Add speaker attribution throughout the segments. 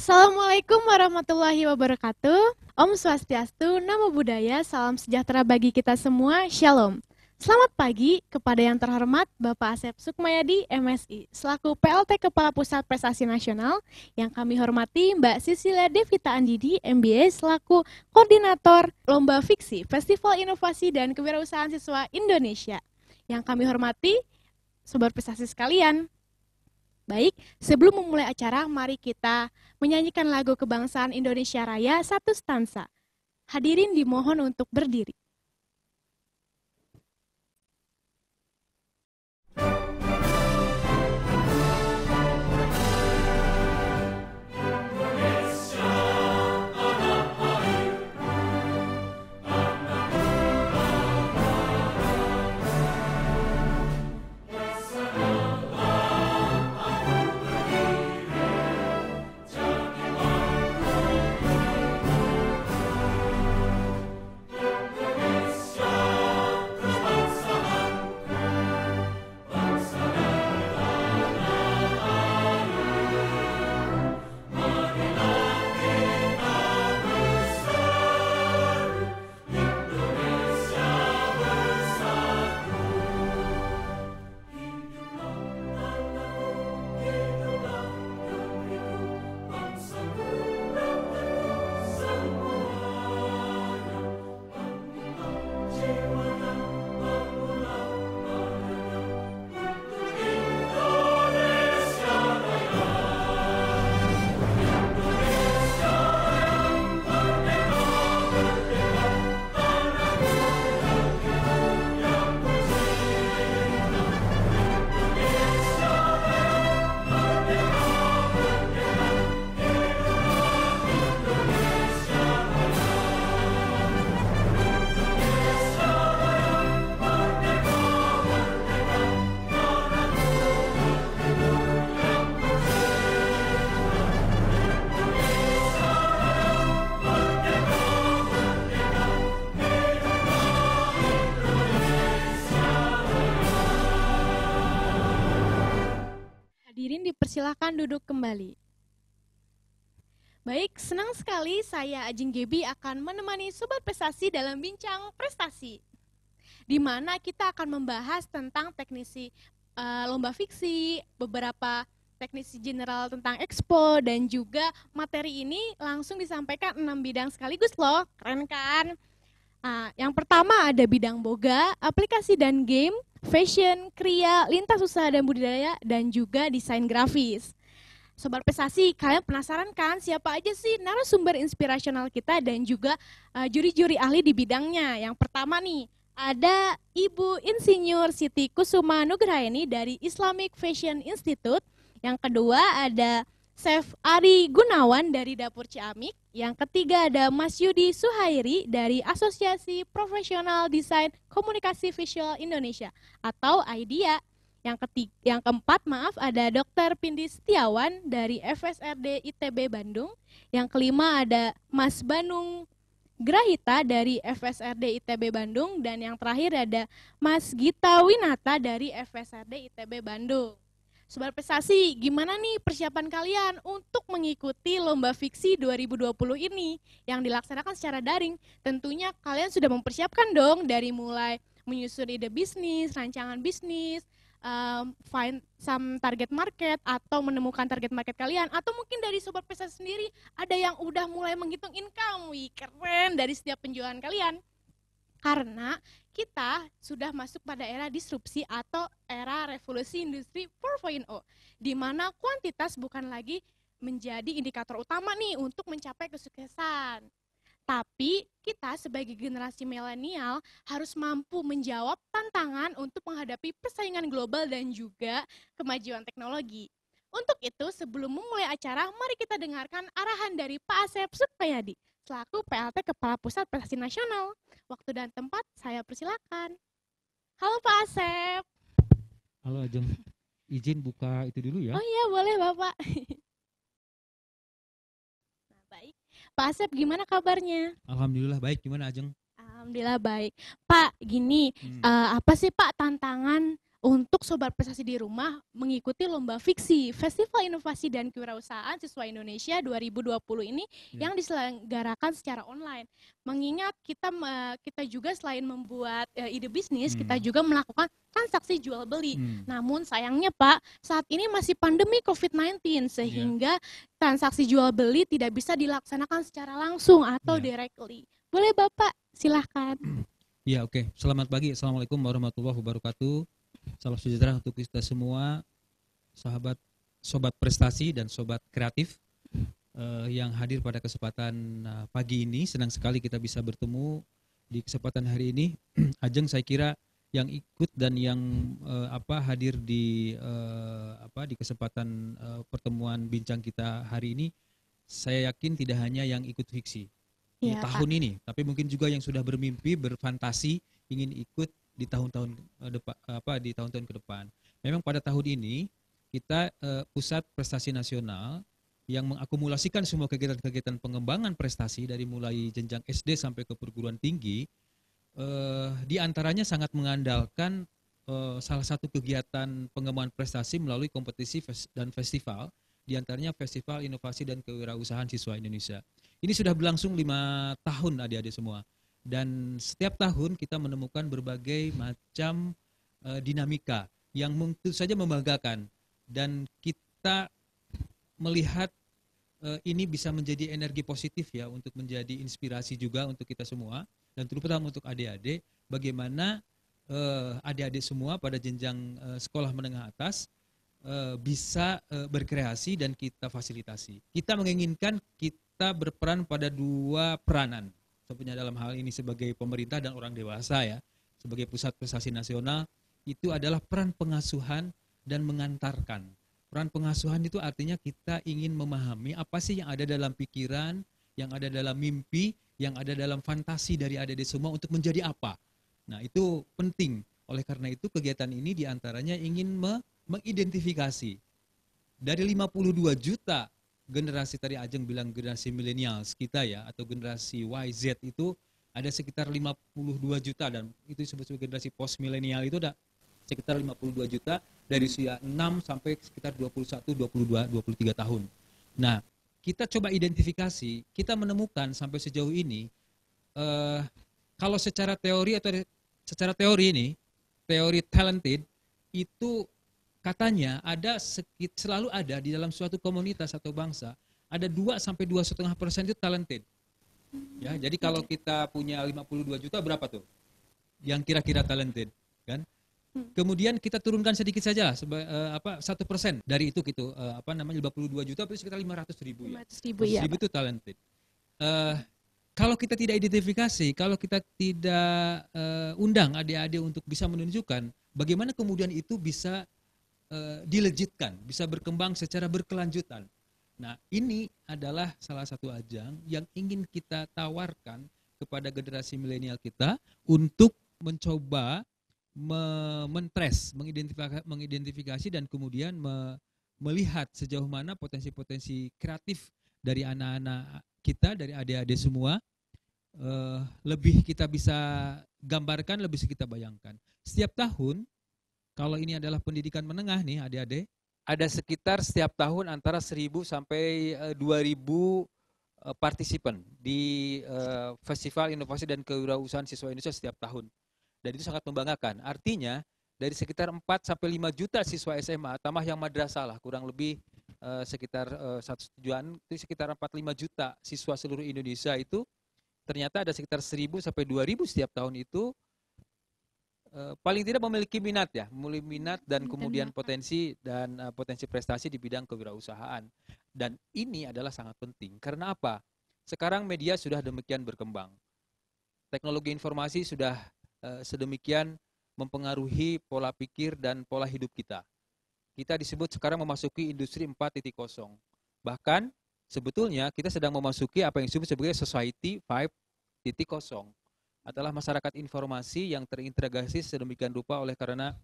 Speaker 1: Assalamualaikum warahmatullahi wabarakatuh. Om Swastiastu, Namo Buddhaya, salam sejahtera bagi kita semua, Shalom. Selamat pagi kepada yang terhormat Bapak Asep Sukmayadi, MSI, selaku PLT Kepala Pusat Prestasi Nasional, yang kami hormati Mbak Sisilia Devita Andidi, MBA, selaku Koordinator Lomba Fiksi, Festival Inovasi dan Kewirausahaan Siswa Indonesia. Yang kami hormati Sobat Prestasi sekalian. Baik, sebelum memulai acara, mari kita menyanyikan lagu kebangsaan Indonesia Raya satu stansa. Hadirin dimohon untuk berdiri. Hadirin dipersilakan duduk kembali. Baik, senang sekali saya Ajeng Gebi akan menemani Sobat Prestasi dalam bincang prestasi, di mana kita akan membahas tentang teknisi lomba fiksi, beberapa teknisi general tentang expo, dan juga materi ini langsung disampaikan 6 bidang sekaligus loh, keren kan? Yang pertama ada bidang boga, aplikasi dan game, fashion, kriya, lintas usaha dan budidaya, dan juga desain grafis. Sobat Prestasi, kalian penasaran kan siapa aja sih narasumber inspirasional kita dan juga juri-juri ahli di bidangnya? Yang pertama nih, ada Ibu Insinyur Siti Kusuma Nugraini dari Islamic Fashion Institute. Yang kedua ada Chef Ari Gunawan dari Dapur Ciamik. Yang ketiga ada Mas Yudi Suhairi dari Asosiasi Profesional Desain Komunikasi Visual Indonesia atau IDEA. Yang keempat, ada Dr. Pindi Setiawan dari FSRD ITB Bandung. Yang kelima ada Mas Banung Grahita dari FSRD ITB Bandung. Dan yang terakhir ada Mas Gita Winata dari FSRD ITB Bandung. Sobat Prestasi, gimana nih persiapan kalian untuk mengikuti Lomba Fiksi 2020 ini yang dilaksanakan secara daring? Tentunya kalian sudah mempersiapkan dong dari mulai menyusun ide bisnis, rancangan bisnis, find some target market atau menemukan target market kalian, atau mungkin dari Sobat Prestasi sendiri ada yang udah mulai menghitung income. Wih, keren dari setiap penjualan kalian. Karena kita sudah masuk pada era disrupsi atau era revolusi industri 4.0, di mana kuantitas bukan lagi menjadi indikator utama nih untuk mencapai kesuksesan. Tapi kita sebagai generasi milenial harus mampu menjawab tantangan untuk menghadapi persaingan global dan juga kemajuan teknologi. Untuk itu, sebelum memulai acara, mari kita dengarkan arahan dari Pak Asep Sukmayadi, selaku PLT Kepala Pusat Prestasi Nasional. Waktu dan tempat saya persilakan. Halo Pak Asep.
Speaker 2: Halo Ajeng, izin buka itu dulu ya.
Speaker 1: Oh iya, boleh Bapak. Nah, baik. Pak Asep, gimana kabarnya?
Speaker 2: Alhamdulillah baik, gimana Ajeng?
Speaker 1: Alhamdulillah baik. Pak, gini, apa sih Pak tantangan untuk Sobat Prestasi di rumah mengikuti Lomba Fiksi Festival Inovasi dan Kewirausahaan Siswa Indonesia 2020 ini yang diselenggarakan secara online. Mengingat kita juga selain membuat ide bisnis, kita juga melakukan transaksi jual beli. Namun sayangnya Pak, saat ini masih pandemi COVID-19 sehingga transaksi jual beli tidak bisa dilaksanakan secara langsung atau directly. Boleh Bapak, silahkan.
Speaker 2: Ya, oke. Selamat pagi. Assalamualaikum warahmatullahi wabarakatuh. Salam sejahtera untuk kita semua, sobat prestasi dan sobat kreatif yang hadir pada kesempatan pagi ini. Senang sekali kita bisa bertemu di kesempatan hari ini. Ajeng, saya kira yang ikut dan yang hadir di kesempatan pertemuan bincang kita hari ini, saya yakin tidak hanya yang ikut fiksi di tahun ini, tapi mungkin juga yang sudah bermimpi, berfantasi ingin ikut di tahun-tahun di tahun-tahun ke depan. Memang pada tahun ini kita Pusat Prestasi Nasional yang mengakumulasikan semua kegiatan-kegiatan pengembangan prestasi dari mulai jenjang SD sampai ke perguruan tinggi, di antaranya sangat mengandalkan salah satu kegiatan pengembangan prestasi melalui kompetisi dan festival, di antaranya Festival Inovasi dan Kewirausahaan Siswa Indonesia. Ini sudah berlangsung 5 tahun adik-adik semua. Dan setiap tahun kita menemukan berbagai macam dinamika yang tentu saja membanggakan. Dan kita melihat ini bisa menjadi energi positif ya, untuk menjadi inspirasi juga untuk kita semua. Dan terutama untuk adik-adik, bagaimana adik-adik semua pada jenjang sekolah menengah atas bisa berkreasi dan kita fasilitasi. Kita menginginkan kita berperan pada 2 peranan. Sebenarnya dalam hal ini sebagai pemerintah dan orang dewasa ya, sebagai Pusat Prestasi Nasional, itu adalah peran pengasuhan dan mengantarkan. Peran pengasuhan itu artinya kita ingin memahami apa sih yang ada dalam pikiran, yang ada dalam mimpi, yang ada dalam fantasi dari adik-adik semua untuk menjadi apa. Nah, itu penting. Oleh karena itu kegiatan ini diantaranya ingin mengidentifikasi dari 52 juta generasi, tadi Ajeng bilang generasi milenials kita ya, atau generasi YZ itu ada sekitar 52 juta, dan itu disebut sebagai generasi post milenial itu ada sekitar 52 juta dari usia 6 sampai sekitar 21, 22, 23 tahun. Nah, kita coba identifikasi, kita menemukan sampai sejauh ini kalau secara teori teori talented itu katanya selalu ada di dalam suatu komunitas atau bangsa, ada 2 sampai 2,5% itu talented. Ya, jadi kalau kita punya 52 juta, berapa tuh yang kira-kira talented, kan? Kemudian kita turunkan sedikit saja 1% dari itu gitu, 52 juta itu sekitar 500.000 ya. 500.000 itu talented. Kalau kita tidak identifikasi, kalau kita tidak undang adik-adik untuk bisa menunjukkan bagaimana kemudian itu bisa dilejitkan, bisa berkembang secara berkelanjutan. Nah, ini adalah salah satu ajang yang ingin kita tawarkan kepada generasi milenial kita untuk mencoba mengidentifikasi dan kemudian melihat sejauh mana potensi-potensi kreatif dari anak-anak kita, dari adik-adik semua, lebih kita bisa gambarkan, lebih kita bayangkan. Setiap tahun, kalau ini adalah pendidikan menengah nih adik-adik, ada sekitar setiap tahun antara 1.000 sampai 2.000 partisipan di Festival Inovasi dan Kewirausahaan Siswa Indonesia setiap tahun. Dan itu sangat membanggakan. Artinya dari sekitar 4 sampai 5 juta siswa SMA, tambah yang madrasah lah, kurang lebih sekitar 1 tujuan, itu sekitar 4-5 juta siswa seluruh Indonesia itu, ternyata ada sekitar 1.000 sampai 2.000 setiap tahun itu paling tidak memiliki minat dan kemudian potensi prestasi di bidang kewirausahaan. Dan ini adalah sangat penting. Karena apa? Sekarang media sudah demikian berkembang. Teknologi informasi sudah sedemikian mempengaruhi pola pikir dan pola hidup kita. Kita disebut sekarang memasuki industri 4.0. Bahkan sebetulnya kita sedang memasuki apa yang disebut sebagai society 5.0. Adalah masyarakat informasi yang terintegrasi sedemikian rupa oleh karena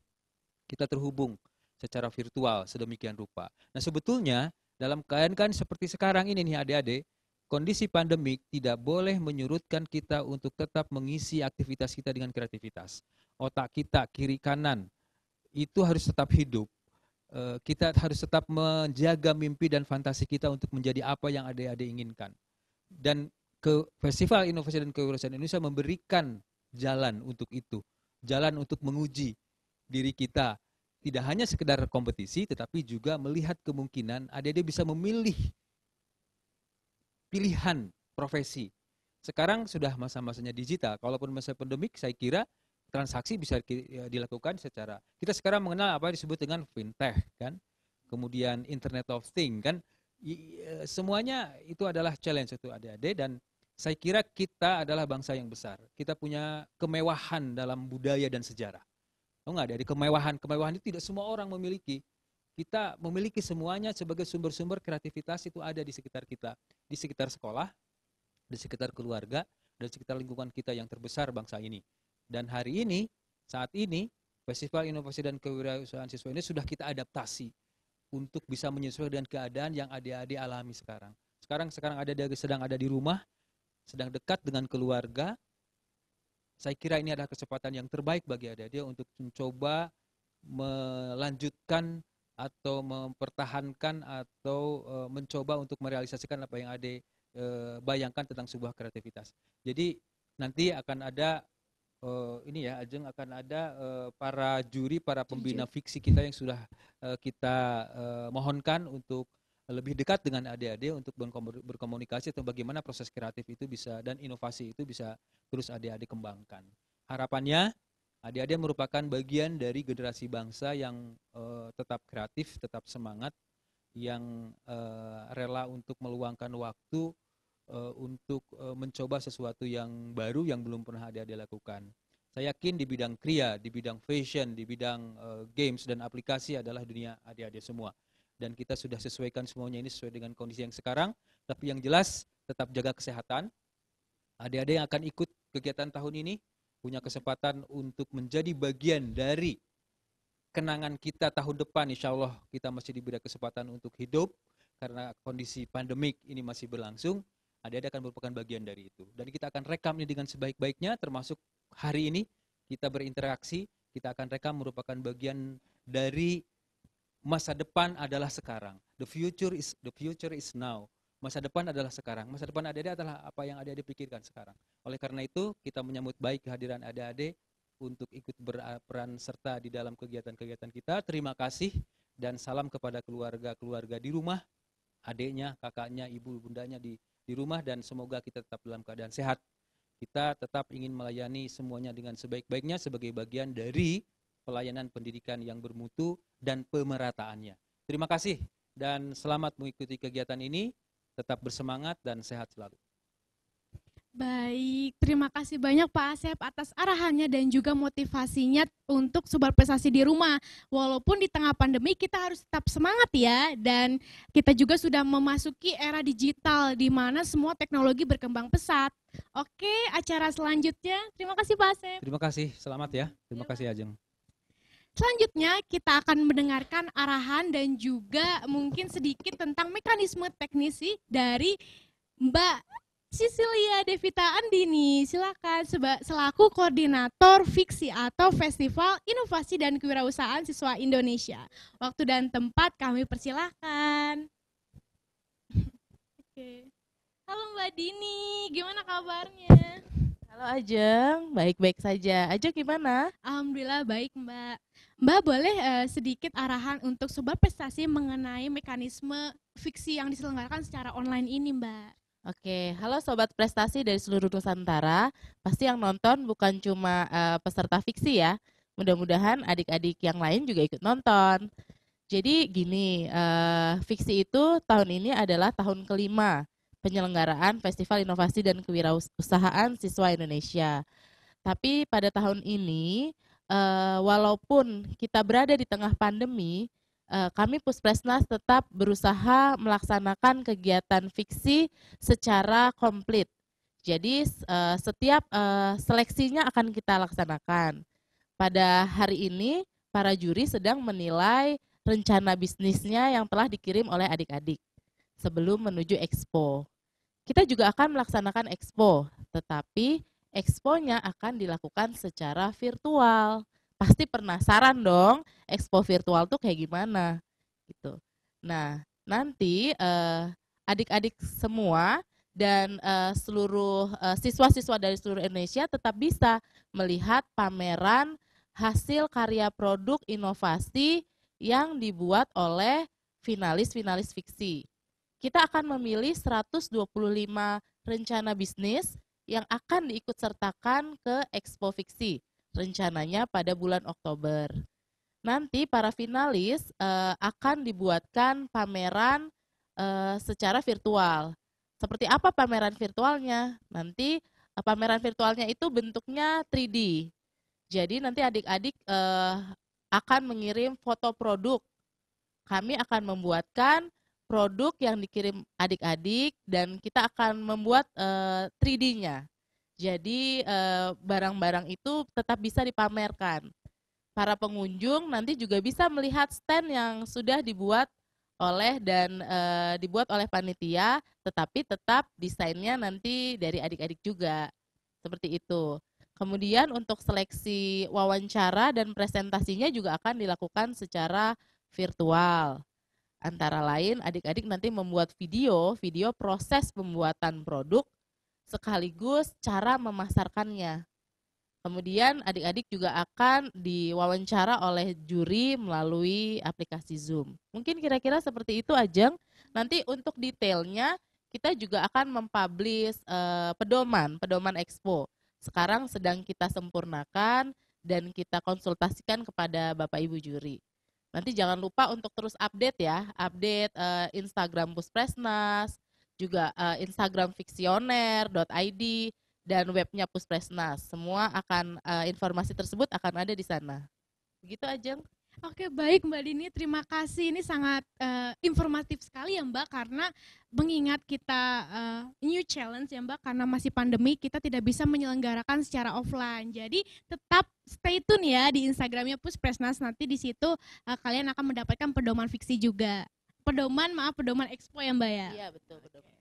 Speaker 2: kita terhubung secara virtual sedemikian rupa. Nah, sebetulnya dalam keadaan seperti sekarang ini nih adik-adik, kondisi pandemik tidak boleh menyurutkan kita untuk tetap mengisi aktivitas kita dengan kreativitas. Otak kita kiri kanan itu harus tetap hidup. Kita harus tetap menjaga mimpi dan fantasi kita untuk menjadi apa yang adik-adik inginkan. Dan Festival Inovasi dan Kewirausahaan Indonesia memberikan jalan untuk itu, jalan untuk menguji diri kita. Tidak hanya sekedar kompetisi, tetapi juga melihat kemungkinan adik-adik bisa memilih pilihan profesi. Sekarang sudah masa-masanya digital. Kalaupun masa pandemik, saya kira transaksi bisa dilakukan secara, kita sekarang mengenal apa disebut dengan fintech kan, kemudian Internet of Things kan, semuanya itu adalah challenge untuk adik-adik. Dan saya kira kita adalah bangsa yang besar, kita punya kemewahan dalam budaya dan sejarah. Tahu nggak, dari kemewahan itu tidak semua orang memiliki. Kita memiliki semuanya sebagai sumber-sumber kreativitas itu ada di sekitar kita, di sekitar sekolah, di sekitar keluarga, dan sekitar lingkungan kita yang terbesar bangsa ini. Dan hari ini, saat ini, Festival Inovasi dan Kewirausahaan Siswa ini sudah kita adaptasi untuk bisa menyesuaikan dengan keadaan yang adik-adik alami sekarang. Sekarang sedang ada di rumah, sedang dekat dengan keluarga. Saya kira ini adalah kesempatan yang terbaik bagi adik-adik untuk mencoba melanjutkan atau mempertahankan atau mencoba untuk merealisasikan apa yang adik bayangkan tentang sebuah kreativitas. Jadi nanti akan ada ini ya, Ajeng, akan ada para juri, para pembina fiksi kita yang sudah kita mohonkan untuk lebih dekat dengan adik-adik untuk berkomunikasi tentang bagaimana proses kreatif itu bisa dan inovasi itu bisa terus adik-adik kembangkan. Harapannya adik-adik merupakan bagian dari generasi bangsa yang tetap kreatif, tetap semangat, yang rela untuk meluangkan waktu untuk mencoba sesuatu yang baru yang belum pernah adik-adik lakukan. Saya yakin di bidang kriya, di bidang fashion, di bidang games dan aplikasi adalah dunia adik-adik semua. Dan kita sudah sesuaikan semuanya ini sesuai dengan kondisi yang sekarang. Tapi yang jelas tetap jaga kesehatan. Adik-adik yang akan ikut kegiatan tahun ini punya kesempatan untuk menjadi bagian dari kenangan kita tahun depan. Insya Allah kita masih diberi kesempatan untuk hidup karena kondisi pandemik ini masih berlangsung. Adik-adik akan merupakan bagian dari itu. Dan kita akan rekam ini dengan sebaik-baiknya, termasuk hari ini kita berinteraksi, kita akan rekam merupakan bagian dari masa depan adalah sekarang. The future is now. Masa depan adalah sekarang. Masa depan adik-adik adalah apa yang adik-adik pikirkan sekarang. Oleh karena itu, kita menyambut baik kehadiran adik-adik untuk ikut berperan serta di dalam kegiatan-kegiatan kita. Terima kasih dan salam kepada keluarga-keluarga di rumah, adiknya, kakaknya, ibu, bundanya di rumah, dan semoga kita tetap dalam keadaan sehat. Kita tetap ingin melayani semuanya dengan sebaik-baiknya sebagai bagian dari pelayanan pendidikan yang bermutu dan pemerataannya. Terima kasih dan selamat mengikuti kegiatan ini. Tetap bersemangat dan sehat selalu.
Speaker 1: Baik, terima kasih banyak Pak Asep atas arahannya dan juga motivasinya untuk Sobat Prestasi di rumah. Walaupun di tengah pandemi kita harus tetap semangat ya, dan kita juga sudah memasuki era digital di mana semua teknologi berkembang pesat. Oke, acara selanjutnya. Terima kasih Pak Asep.
Speaker 2: Terima kasih, selamat ya. Terima kasih Ajeng.
Speaker 1: Selanjutnya kita akan mendengarkan arahan dan juga mungkin sedikit tentang mekanisme teknisi dari Mbak Cecilia Devita Andini. Silakan selaku koordinator fiksi atau Festival Inovasi dan Kewirausahaan Siswa Indonesia. Waktu dan tempat kami persilahkan. Oke. Halo Mbak Dini, gimana kabarnya?
Speaker 3: Halo Ajeng, baik-baik saja. Ajeng gimana?
Speaker 1: Alhamdulillah baik Mbak. Mbak boleh sedikit arahan untuk Sobat Prestasi mengenai mekanisme fiksi yang diselenggarakan secara online ini Mbak?
Speaker 3: Oke, halo Sobat Prestasi dari seluruh Nusantara. Pasti yang nonton bukan cuma peserta fiksi ya. Mudah-mudahan adik-adik yang lain juga ikut nonton. Jadi gini, fiksi itu tahun ini adalah tahun kelima penyelenggaraan Festival Inovasi dan Kewirausahaan Siswa Indonesia. Tapi pada tahun ini, walaupun kita berada di tengah pandemi, kami Puspresnas tetap berusaha melaksanakan kegiatan fiksi secara komplit. Jadi setiap seleksinya akan kita laksanakan. Pada hari ini, para juri sedang menilai rencana bisnisnya yang telah dikirim oleh adik-adik sebelum menuju expo. Kita juga akan melaksanakan expo, tetapi exponya akan dilakukan secara virtual. pasti penasaran dong expo virtual tuh kayak gimana gitu. Nah, nanti adik-adik semua dan seluruh siswa-siswa dari seluruh Indonesia tetap bisa melihat pameran hasil karya produk inovasi yang dibuat oleh finalis-finalis fiksi. Kita akan memilih 125 rencana bisnis yang akan diikutsertakan ke Expo Fiksi, rencananya pada bulan Oktober. Nanti para finalis akan dibuatkan pameran secara virtual. Seperti apa pameran virtualnya? Nanti pameran virtualnya itu bentuknya 3D. Jadi nanti adik-adik akan mengirim foto produk. Kami akan membuatkan produk yang dikirim adik-adik dan kita akan membuat 3D-nya. Jadi barang-barang itu tetap bisa dipamerkan. Para pengunjung nanti juga bisa melihat stand yang sudah dibuat oleh dibuat oleh panitia, tetapi tetap desainnya nanti dari adik-adik juga. Seperti itu. Kemudian untuk seleksi wawancara dan presentasinya juga akan dilakukan secara virtual. Antara lain adik-adik nanti membuat video proses pembuatan produk sekaligus cara memasarkannya. Kemudian adik-adik juga akan diwawancara oleh juri melalui aplikasi Zoom. Mungkin kira-kira seperti itu, Ajeng. Nanti untuk detailnya kita juga akan mempublish pedoman expo. Sekarang sedang kita sempurnakan dan kita konsultasikan kepada Bapak Ibu juri. Nanti jangan lupa untuk terus update ya, update Instagram Puspresnas, juga Instagram fiksioner.id dan webnya Puspresnas. Semua akan informasi tersebut akan ada di sana. Begitu Ajeng.
Speaker 1: Oke, baik Mbak Dini, terima kasih. Ini sangat informatif sekali ya Mbak, karena mengingat kita new challenge ya Mbak, karena masih pandemi kita tidak bisa menyelenggarakan secara offline. Jadi tetap stay tune ya di Instagramnya Puspresnas, nanti di situ kalian akan mendapatkan pedoman fiksi juga. Pedoman expo ya Mbak ya?
Speaker 3: Iya betul, pedoman.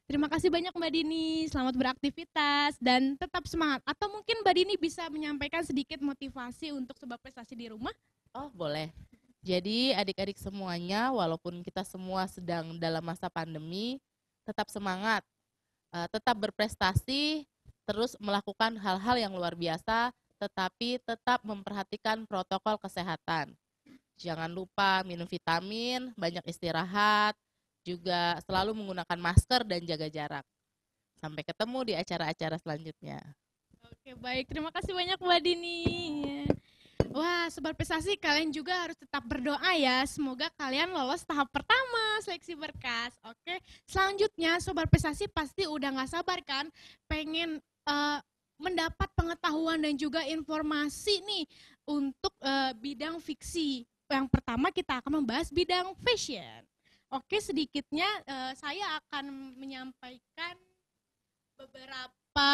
Speaker 1: Terima kasih banyak Mbak Dini, selamat beraktivitas dan tetap semangat. Atau mungkin Mbak Dini bisa menyampaikan sedikit motivasi untuk sobat prestasi di rumah?
Speaker 3: Oh boleh. Jadi adik-adik semuanya, walaupun kita semua sedang dalam masa pandemi, tetap semangat, tetap berprestasi, terus melakukan hal-hal yang luar biasa, tetapi tetap memperhatikan protokol kesehatan. Jangan lupa minum vitamin, banyak istirahat, juga selalu menggunakan masker dan jaga jarak. Sampai ketemu di acara-acara selanjutnya.
Speaker 1: Oke, baik. Terima kasih banyak Mbak Dini. Wah, sobat prestasi, kalian juga harus tetap berdoa ya. Semoga kalian lolos tahap pertama seleksi berkas. Oke, selanjutnya sobat prestasi pasti udah nggak sabar kan, pengen mendapat pengetahuan dan juga informasi nih untuk bidang fiksi. Yang pertama kita akan membahas bidang fashion. Oke, sedikitnya saya akan menyampaikan beberapa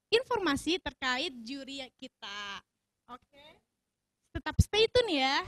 Speaker 1: informasi terkait juri kita. Oke, tetap stay tune ya.